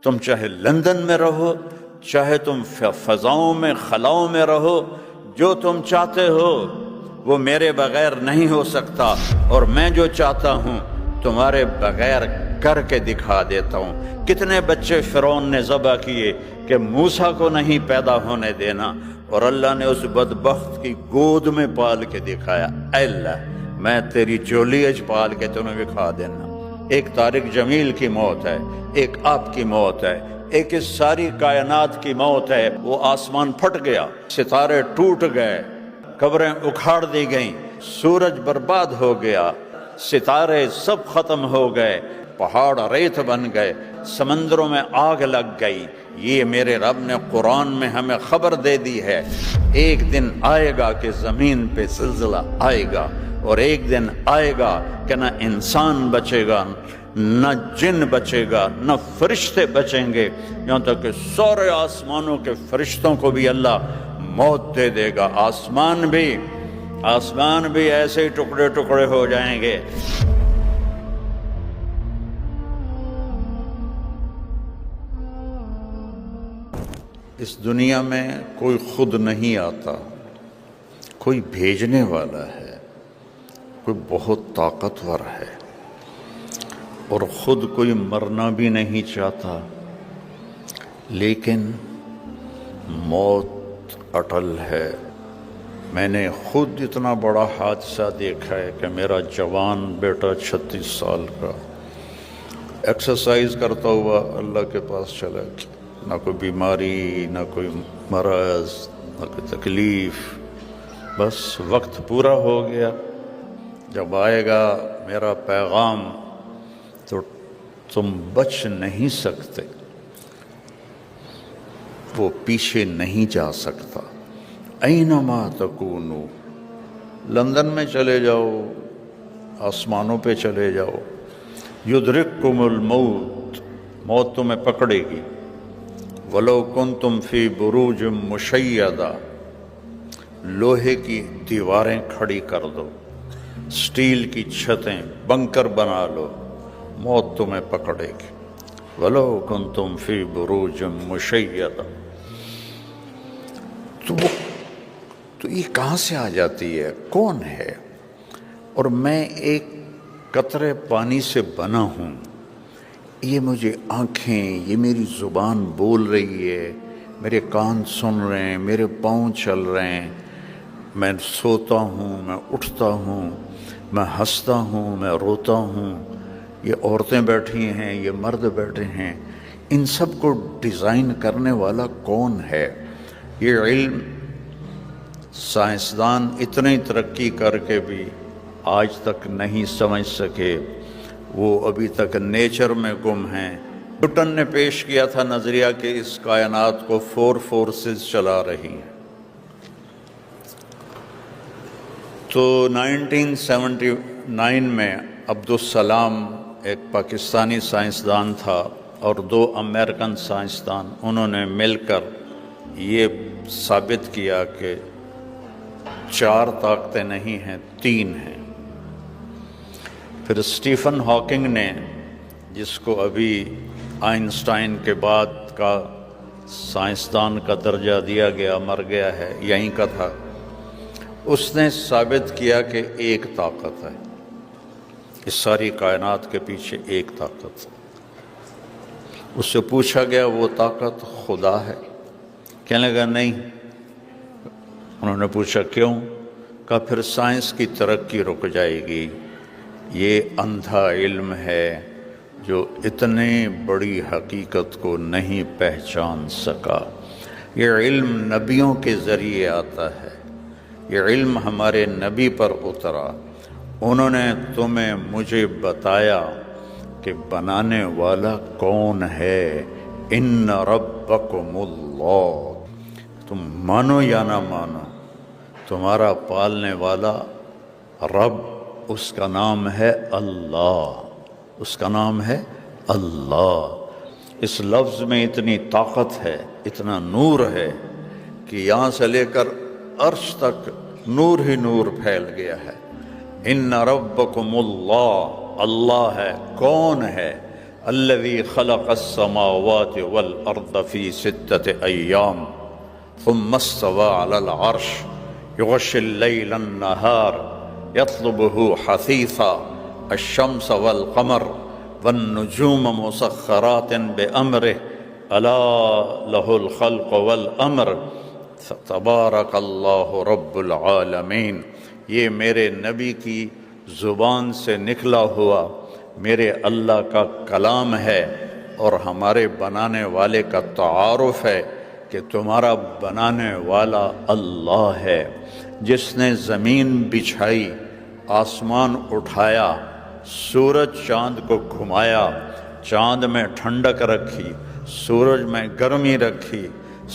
تم چاہے لندن میں رہو، چاہے تم فضاؤں میں خلاؤں میں رہو، جو تم چاہتے ہو وہ میرے بغیر نہیں ہو سکتا، اور میں جو چاہتا ہوں تمہارے بغیر کر کے دکھا دیتا ہوں۔ کتنے بچے فرعون نے ذبح کیے کہ موسیٰ کو نہیں پیدا ہونے دینا، اور اللہ نے اس بدبخت کی گود میں پال کے دکھایا۔ اے اللہ، میں تیری جولی اچ پال کے تمہیں دکھا دینا۔ ایک طارق جمیل کی موت ہے، ایک آپ کی موت ہے، ایک اس ساری کائنات کی موت ہے۔ وہ آسمان پھٹ گیا، ستارے ٹوٹ گئے، قبریں اکھاڑ دی گئیں، سورج برباد ہو گیا، ستارے سب ختم ہو گئے، پہاڑ ریت بن گئے، سمندروں میں آگ لگ گئی۔ یہ میرے رب نے قرآن میں ہمیں خبر دے دی ہے، ایک دن آئے گا کہ زمین پہ زلزلہ آئے گا، اور ایک دن آئے گا کہ نہ انسان بچے گا، نہ جن بچے گا، نہ فرشتے بچیں گے، یہاں تک کہ سارے آسمانوں کے فرشتوں کو بھی اللہ موت دے دے گا۔ آسمان بھی ایسے ہی ٹکڑے ٹکڑے ہو جائیں گے۔ اس دنیا میں کوئی خود نہیں آتا، کوئی بھیجنے والا ہے، کوئی بہت طاقتور ہے، اور خود کوئی مرنا بھی نہیں چاہتا، لیکن موت اٹل ہے۔ میں نے خود اتنا بڑا حادثہ دیکھا ہے کہ میرا جوان بیٹا 36 سال کا ایکسرسائز کرتا ہوا اللہ کے پاس چلا گیا، نہ کوئی بیماری، نہ کوئی مرض، نہ کوئی تکلیف، بس وقت پورا ہو گیا۔ جب آئے گا میرا پیغام تو تم بچ نہیں سکتے، وہ پیچھے نہیں جا سکتا۔ اینما تکونو، لندن میں چلے جاؤ، آسمانوں پہ چلے جاؤ، یدرککم الموت، موت تمہیں پکڑے گی۔ ولو کنتم فی بروج مشیدہ، لوہے کی دیواریں کھڑی کر دو، سٹیل کی چھتیں، بنکر بنا لو، موت تمہیں پکڑے گی۔ ولو کنتم فی بروج مشیدہ، تو یہ کہاں سے آ جاتی ہے؟ کون ہے؟ اور میں ایک قطرے پانی سے بنا ہوں، یہ مجھے آنکھیں، یہ میری زبان بول رہی ہے، میرے کان سن رہے ہیں، میرے پاؤں چل رہے ہیں، میں سوتا ہوں، میں اٹھتا ہوں، میں ہنستا ہوں، میں روتا ہوں، یہ عورتیں بیٹھی ہیں، یہ مرد بیٹھے ہیں، ان سب کو ڈیزائن کرنے والا کون ہے؟ یہ علم سائنسدان اتنی ترقی کر کے بھی آج تک نہیں سمجھ سکے، وہ ابھی تک نیچر میں گم ہیں۔ نیوٹن نے پیش کیا تھا نظریہ کہ اس کائنات کو 4 فورسز چلا رہی ہیں، تو 1979 میں عبدالسلام ایک پاکستانی سائنسدان تھا اور 2 امریکن سائنسدان، انہوں نے مل کر یہ ثابت کیا کہ 4 طاقتیں نہیں ہیں، 3 ہیں۔ پھر اسٹیفن ہاکنگ نے، جس کو ابھی آئنسٹائن کے بعد کا سائنسدان کا درجہ دیا گیا، مر گیا ہے، یہیں کا تھا، اس نے ثابت کیا کہ ایک طاقت ہے، اس ساری کائنات کے پیچھے ایک طاقت ہے۔ اس سے پوچھا گیا وہ طاقت خدا ہے؟ کہنے لگا نہیں۔ انہوں نے پوچھا کیوں؟ کہا پھر سائنس کی ترقی رک جائے گی، یہ اندھا علم ہے جو اتنی بڑی حقیقت کو نہیں پہچان سکا۔ یہ علم نبیوں کے ذریعے آتا ہے، یہ علم ہمارے نبی پر اترا، انہوں نے تمہیں مجھے بتایا کہ بنانے والا کون ہے۔ ان ربکم اللہ، تم مانو یا نہ مانو، تمہارا پالنے والا رب، اس کا نام ہے اللہ، اس کا نام ہے اللہ۔ اس لفظ میں اتنی طاقت ہے، اتنا نور ہے کہ یہاں سے لے کر عرش تک نور ہی نور پھیل گیا ہے۔ ان ربکم اللہ، اللہ ہے، کون ہے؟ الذي خلق السماوات والأرض في 6 أيام ثم استوى على العرش يغشي الليل النهار يطلبه حثيثا الشمس والقمر والنجوم مسخرات بأمره ألا له الخلق والأمر تبارک اللہ رب العالمین۔ یہ میرے نبی کی زبان سے نکلا ہوا میرے اللہ کا کلام ہے اور ہمارے بنانے والے کا تعارف ہے کہ تمہارا بنانے والا اللہ ہے، جس نے زمین بچھائی، آسمان اٹھایا، سورج چاند کو گھمایا، چاند میں ٹھنڈک رکھی، سورج میں گرمی رکھی،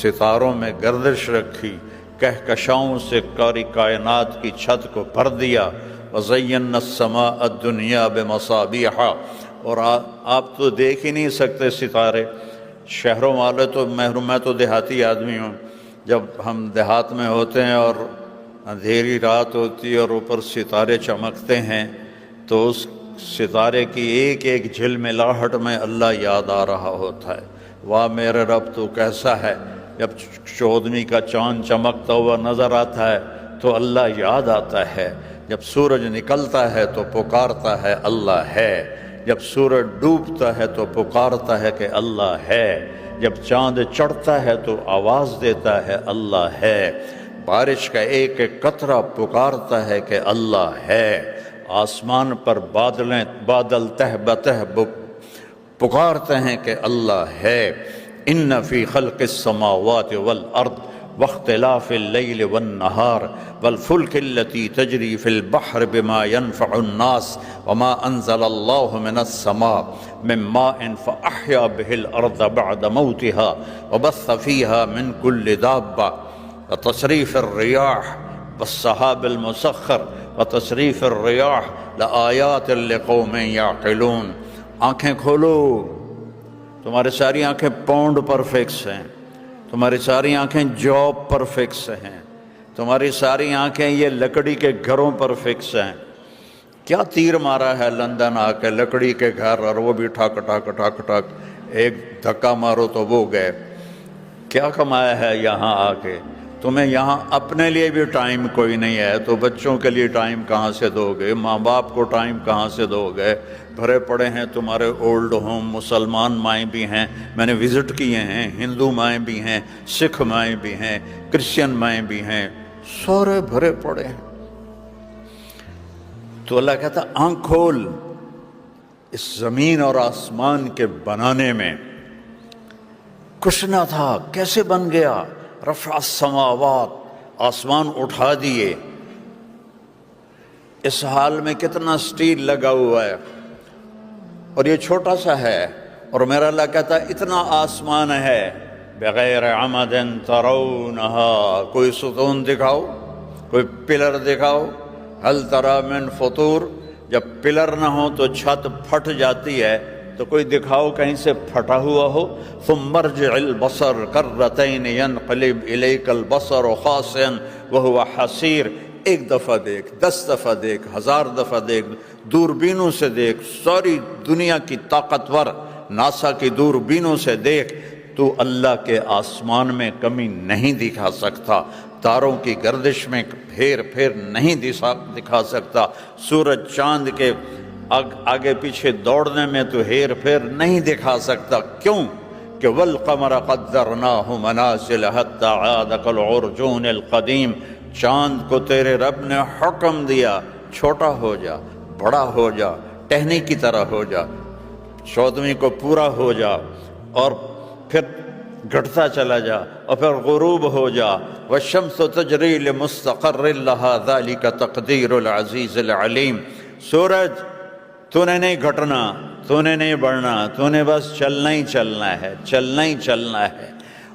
ستاروں میں گردش رکھی، کہکشاؤں سے کاری کائنات کی چھت کو بھر دیا، وَزَيَّنَّا السَّمَاءَ الدُّنْيَا بِمَصَابِيحَ۔ اور آپ تو دیکھ ہی نہیں سکتے ستارے، شہروں والے تو میں تو دیہاتی آدمی ہوں، جب ہم دیہات میں ہوتے ہیں اور اندھیری رات ہوتی ہے اور اوپر ستارے چمکتے ہیں تو اس ستارے کی ایک ایک جھلملاہٹ میں اللہ یاد آ رہا ہوتا ہے۔ واہ میرے رب تو کیسا ہے۔ جب 14ویں کا چاند چمکتا ہوا نظر آتا ہے تو اللہ یاد آتا ہے، جب سورج نکلتا ہے تو پکارتا ہے اللہ ہے، جب سورج ڈوبتا ہے تو پکارتا ہے کہ اللہ ہے، جب چاند چڑھتا ہے تو آواز دیتا ہے اللہ ہے، بارش کا ایک ایک قطرہ پکارتا ہے کہ اللہ ہے، آسمان پر بادل تہ بتہ پکارتے ہیں کہ اللہ ہے۔ ان فی خلق السماوات والارض واختلاف اللیل والنہار والفلک التي تجری فی البحر بما ينفع الناس وما انزل اللہ من السماء من ماء فاحیا به الارض بعد موتها وبث فیها من کل دابہ وتصریف الریاح والسحاب المسخر وتصریف الریاح لآیات لقوم یعقلون۔ آنکھیں کھولو، تمہاری ساری آنکھیں پاؤنڈ پر فکس ہیں، تمہاری ساری آنکھیں جاب پر فکس ہیں، تمہاری ساری آنکھیں یہ لکڑی کے گھروں پر فکس ہیں۔ کیا تیر مارا ہے لندن آ کے لکڑی کے گھر، اور وہ بھی ٹھک ٹھک ٹھک ٹھک، ایک دھکا مارو تو وہ گئے۔ کیا کمایا ہے یہاں آ کے؟ تمہیں یہاں اپنے لیے بھی ٹائم کوئی نہیں ہے تو بچوں کے لیے ٹائم کہاں سے دو گے؟ ماں باپ کو ٹائم کہاں سے دو گے؟ بھرے پڑے ہیں تمہارے اولڈ ہوم، مسلمان مائیں بھی ہیں، میں نے وزٹ کیے ہیں، ہندو مائیں بھی ہیں، سکھ مائیں بھی ہیں، کرسچن مائیں بھی ہیں، سارے بھرے پڑے ہیں۔ تو اللہ کہتا آنکھ کھول، اس زمین اور آسمان کے بنانے میں کچھ نہ تھا، کیسے بن گیا؟ رفع السماوات، آسمان اٹھا دیے، اس حال میں کتنا سٹیل لگا ہوا ہے اور یہ چھوٹا سا ہے، اور میرا اللہ کہتا ہے اتنا آسمان ہے، بغیر عمد ترونہا، کوئی ستون دکھاؤ، کوئی پلر دکھاؤ، ہل تری من فطور، جب پلر نہ ہو تو چھت پھٹ جاتی ہے، تو کوئی دکھاؤ کہیں سے پھٹا ہوا ہو۔ ثم ارجع البصر کرتین ینقلب الیک البصر خاسئا وهو حسیر، ایک دفعہ دیکھ، 10 دفعہ دیکھ، 1000 دفعہ دیکھ، دوربینوں سے دیکھ، ساری دنیا کی طاقتور ناسا کی دوربینوں سے دیکھ، تو اللہ کے آسمان میں کمی نہیں دکھا سکتا، تاروں کی گردش میں پھیر پھیر نہیں دکھا سکتا، سورج چاند کے آگے پیچھے دوڑنے میں تو ہیر پھیر نہیں دکھا سکتا۔ کیوں کہ والقمر قدرناہ منازل حتی عاد کالعرجون القدیم، چاند کو تیرے رب نے حکم دیا چھوٹا ہو جا، بڑا ہو جا، ٹہنی کی طرح ہو جا، 14ویں کو پورا ہو جا، اور پھر گھٹتا چلا جا، اور پھر غروب ہو جا۔ والشمس تجری لمستقر لها ذلك تقدیر العزیز العلیم۔ سورج تو نے نہیں گھٹنا، تو نے نہیں بڑھنا، تو نے بس چلنا ہی چلنا ہے، چلنا ہی چلنا ہے۔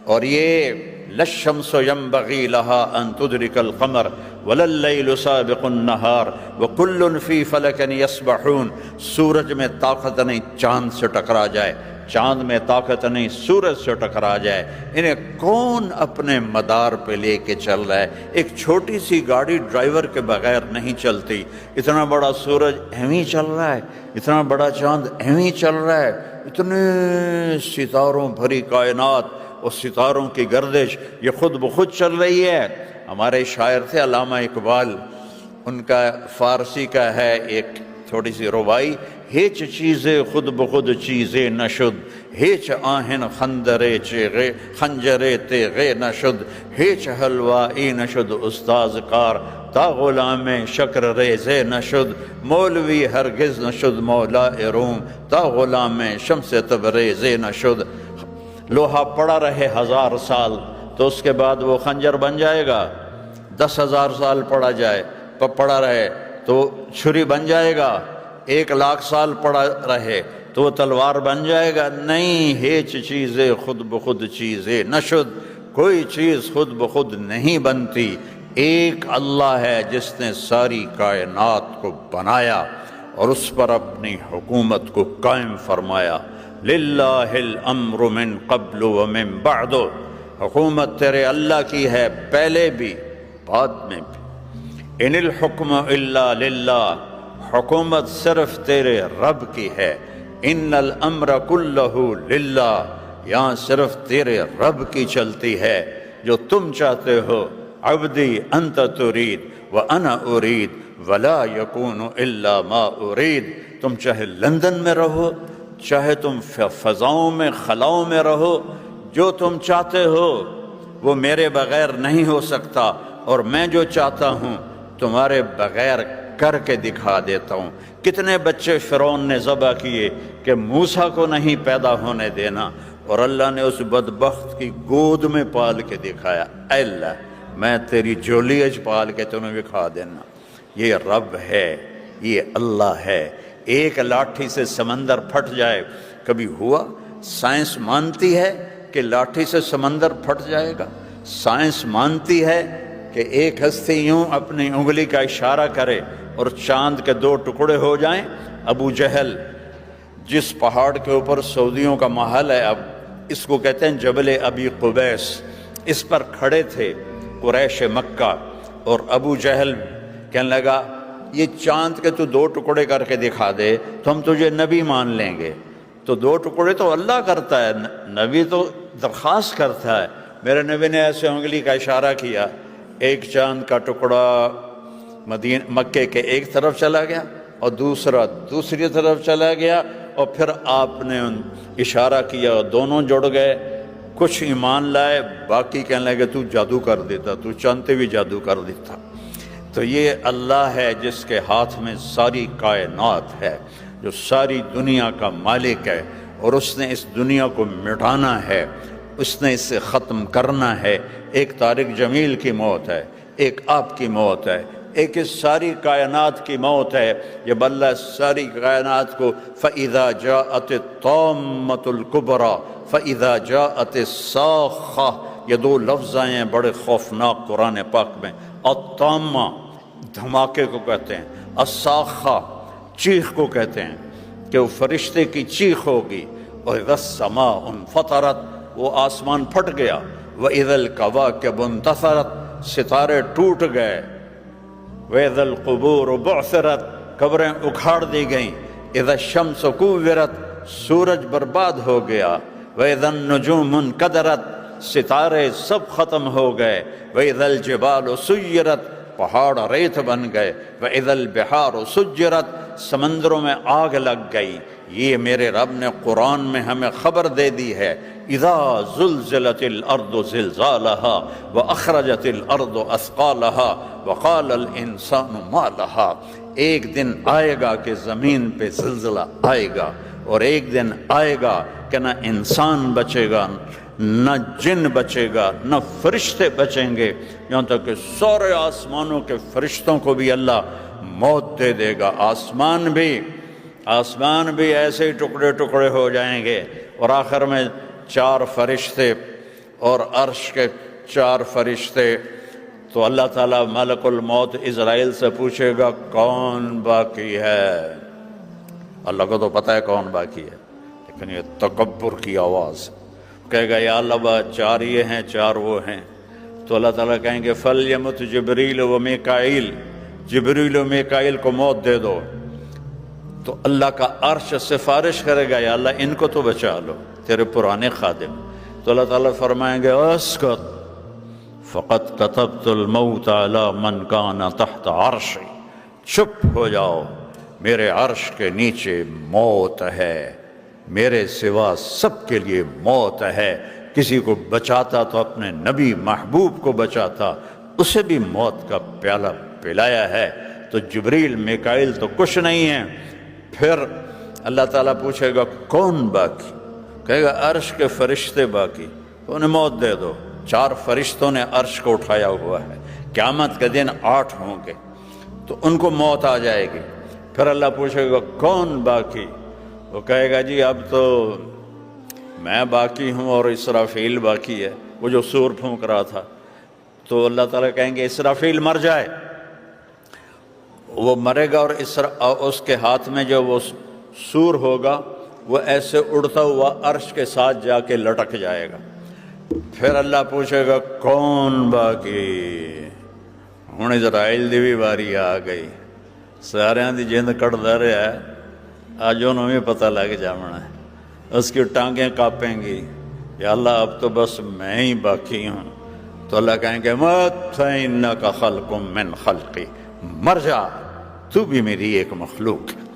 اور یہ للشمس ينبغي لها ان تدرك القمر ولا الليل سابق النهار وكل في فلك يسبحون۔ سورج میں طاقت نہیں چاند سے ٹکرا جائے، چاند میں طاقت نہیں سورج سے ٹکرا جائے، انہیں کون اپنے مدار پہ لے کے چل رہا ہے؟ ایک چھوٹی سی گاڑی ڈرائیور کے بغیر نہیں چلتی، اتنا بڑا سورج ایویں چل رہا ہے، اتنا بڑا چاند ایویں چل رہا ہے، اتنے ستاروں بھری کائنات اور ستاروں کی گردش یہ خود بخود چل رہی ہے۔ ہمارے شاعر تھے علامہ اقبال، ان کا فارسی کا ہے ایک تھوڑی سی ربائی، ہیچ چیزیں خود بخود چیزیں نشد، ہیچ آہن خندرے چیغے خنجرے تیغے نشد، ہیچ حلوائی نشد استاذ کار تا غلام شکر ریزے نشد، مولوی ہرگز نشد مولا روم تا غلام شمس تبریزے نشد۔ لوہا پڑا رہے 1000 سال تو اس کے بعد وہ خنجر بن جائے گا، 10,000 سال پڑا رہے تو چھری بن جائے گا، 1,00,000 سال پڑا رہے تو وہ تلوار بن جائے گا؟ نہیں، ہیچ چیزیں خود بخود چیزیں نشد، کوئی چیز خود بخود نہیں بنتی، ایک اللہ ہے جس نے ساری کائنات کو بنایا اور اس پر اپنی حکومت کو قائم فرمایا۔ للہ الامر من قبل ومن بعد، حکومت تیرے اللہ کی ہے، پہلے بھی بعد میں بھی۔ ان الحکم الا للہ، حکومت صرف تیرے رب کی ہے۔ ان الامر کلہ للہ، یہاں صرف تیرے رب کی چلتی ہے، جو تم چاہتے ہو۔ عبدی انت ترید وانا ارید ولا یکون الا ما ارید، تم چاہے لندن میں رہو، چاہے تم فضاؤں میں خلاؤں میں رہو، جو تم چاہتے ہو وہ میرے بغیر نہیں ہو سکتا، اور میں جو چاہتا ہوں تمہارے بغیر کر کے دکھا دیتا ہوں۔ کتنے بچے فرعون نے ذبح کیے کہ موسیٰ کو نہیں پیدا ہونے دینا، اور اللہ نے اس بدبخت کی گود میں پال کے دکھایا، اے اللہ میں تیری جولی اچ پال کے تمہیں دکھا دینا۔ یہ رب ہے، یہ اللہ ہے۔ ایک لاٹھی سے سمندر پھٹ جائے، کبھی ہوا؟ سائنس مانتی ہے کہ لاٹھی سے سمندر پھٹ جائے گا؟ سائنس مانتی ہے کہ ایک ہستی یوں اپنی انگلی کا اشارہ کرے اور چاند کے 2 ٹکڑے ہو جائیں؟ ابو جہل جس پہاڑ کے اوپر سعودیوں کا محل ہے، اب اس کو کہتے ہیں جبل ابی قبیس، اس پر کھڑے تھے قریش مکہ، اور ابو جہل کہنے لگا یہ چاند کے تو 2 ٹکڑے کر کے دکھا دے تو ہم تجھے نبی مان لیں گے۔ تو 2 ٹکڑے تو اللہ کرتا ہے، نبی تو درخواست کرتا ہے۔ میرے نبی نے ایسے انگلی کا اشارہ کیا، ایک چاند کا ٹکڑا مکے کے ایک طرف چلا گیا اور دوسرا دوسری طرف چلا گیا، اور پھر آپ نے اشارہ کیا اور دونوں جڑ گئے۔ کچھ ایمان لائے، باقی کہنے لگے تو جادو کر دیتا، تو چاندتے بھی جادو کر دیتا۔ تو یہ اللہ ہے جس کے ہاتھ میں ساری کائنات ہے، جو ساری دنیا کا مالک ہے، اور اس نے اس دنیا کو مٹانا ہے، اس نے اسے ختم کرنا ہے۔ ایک طارق جمیل کی موت ہے، ایک آپ کی موت ہے، ایک اس ساری کائنات کی موت ہے۔ جب اللہ ساری کائنات کو فَإِذَا جَاءَتِ الطَّامَّةُ الْكُبْرَى فَإِذَا جَاءَتِ الصَّاخَّةُ، یہ 2 لفظ آئے ہیں بڑے خوفناک قرآن پاک میں۔ الطامہ دھماکے کو کہتے ہیں، الصاخہ چیخ کو کہتے ہیں کہ وہ فرشتے کی چیخ ہوگی، اور اذا السماء انفطرت، وہ آسمان پھٹ گیا، واذا الکواکب انتثرت، ستارے ٹوٹ گئے، واذا القبور بعثرت، قبریں اکھاڑ دی گئیں، اذا الشمس کورت، سورج برباد ہو گیا، واذا النجوم انکدرت، ستارے سب ختم ہو گئے، وَإِذَا الْجِبَالُ سُيِّرَتْ، پہاڑ ریت بن گئے، وَإِذَا الْبِحَارُ سُجِّرَتْ، سمندروں میں آگ لگ گئی۔ یہ میرے رب نے قرآن میں ہمیں خبر دے دی ہے، اِذَا زُلْزِلَتِ الْأَرْضُ زِلْزَالَهَا وَأَخْرَجَتِ الْأَرْضُ أَثْقَالَهَا وَقَالَ الْإِنسَانُ مَا لَهَا، ایک دن آئے گا کہ زمین پہ زلزلہ آئے گا، اور ایک دن آئے گا کہ نہ انسان بچے گا، نہ جن بچے گا، نہ فرشتے بچیں گے، یہاں تک کہ سارے آسمانوں کے فرشتوں کو بھی اللہ موت دے دے گا۔ آسمان بھی ایسے ہی ٹکڑے ٹکڑے ہو جائیں گے، اور آخر میں 4 فرشتے اور عرش کے 4 فرشتے، تو اللہ تعالیٰ ملک الموت اسرائیل سے پوچھے گا کون باقی ہے؟ اللہ کو تو پتہ ہے کون باقی ہے، لیکن یہ تکبر کی آواز کہے گا یا اللہ 4 یہ ہیں 4 وہ ہیں، تو اللہ تعالیٰ کہیں گے فَلْيَمُتْ جبریل و میکائیل، جبریل و میکائیل کو موت دے دو۔ تو اللہ کا عرش سفارش کرے گا یا اللہ ان کو تو بچا لو، تیرے پرانے خادم. تو اللہ تعالیٰ فرمائیں گے اسکت فقط کتبت الموت علی من کان تحت عرشی، چپ ہو جاؤ، میرے عرش کے نیچے موت ہے، میرے سوا سب کے لیے موت ہے. کسی کو بچاتا تو اپنے نبی محبوب کو بچاتا، اسے بھی موت کا پیالہ پلایا ہے. تو جبریل میکائیل تو کچھ نہیں ہے. پھر اللہ تعالیٰ پوچھے گا کون باقی؟ کہے گا عرش کے فرشتے باقی. تو انہیں موت دے دو. 4 فرشتوں نے عرش کو اٹھایا ہوا ہے. قیامت کے دن 8 ہوں گے تو ان کو موت آ جائے گی. پھر اللہ پوچھے گا کون باقی؟ وہ کہے گا جی اب تو میں باقی ہوں اور اسرافیل باقی ہے، وہ جو سور پھونک رہا تھا. تو اللہ تعالیٰ کہیں گے اسرافیل مر جائے. وہ مرے گا اور اس کے ہاتھ میں جو وہ سور ہوگا وہ ایسے اڑتا ہوا عرش کے ساتھ جا کے لٹک جائے گا. پھر اللہ پوچھے گا کون باقی؟ ہن اسرائیل دی بھی واری آ گئی. ساریاں دی جند کٹدا رہا ہے، اج انہوں بھی پتہ لگ جانا ہے. اس کی ٹانگیں کانپیں گی، یا اللہ اب تو بس میں ہی باقی ہوں. تو اللہ کہیں گے مت فإنک خلق من خلقی، مر جا، تو بھی میری ایک مخلوق ہے.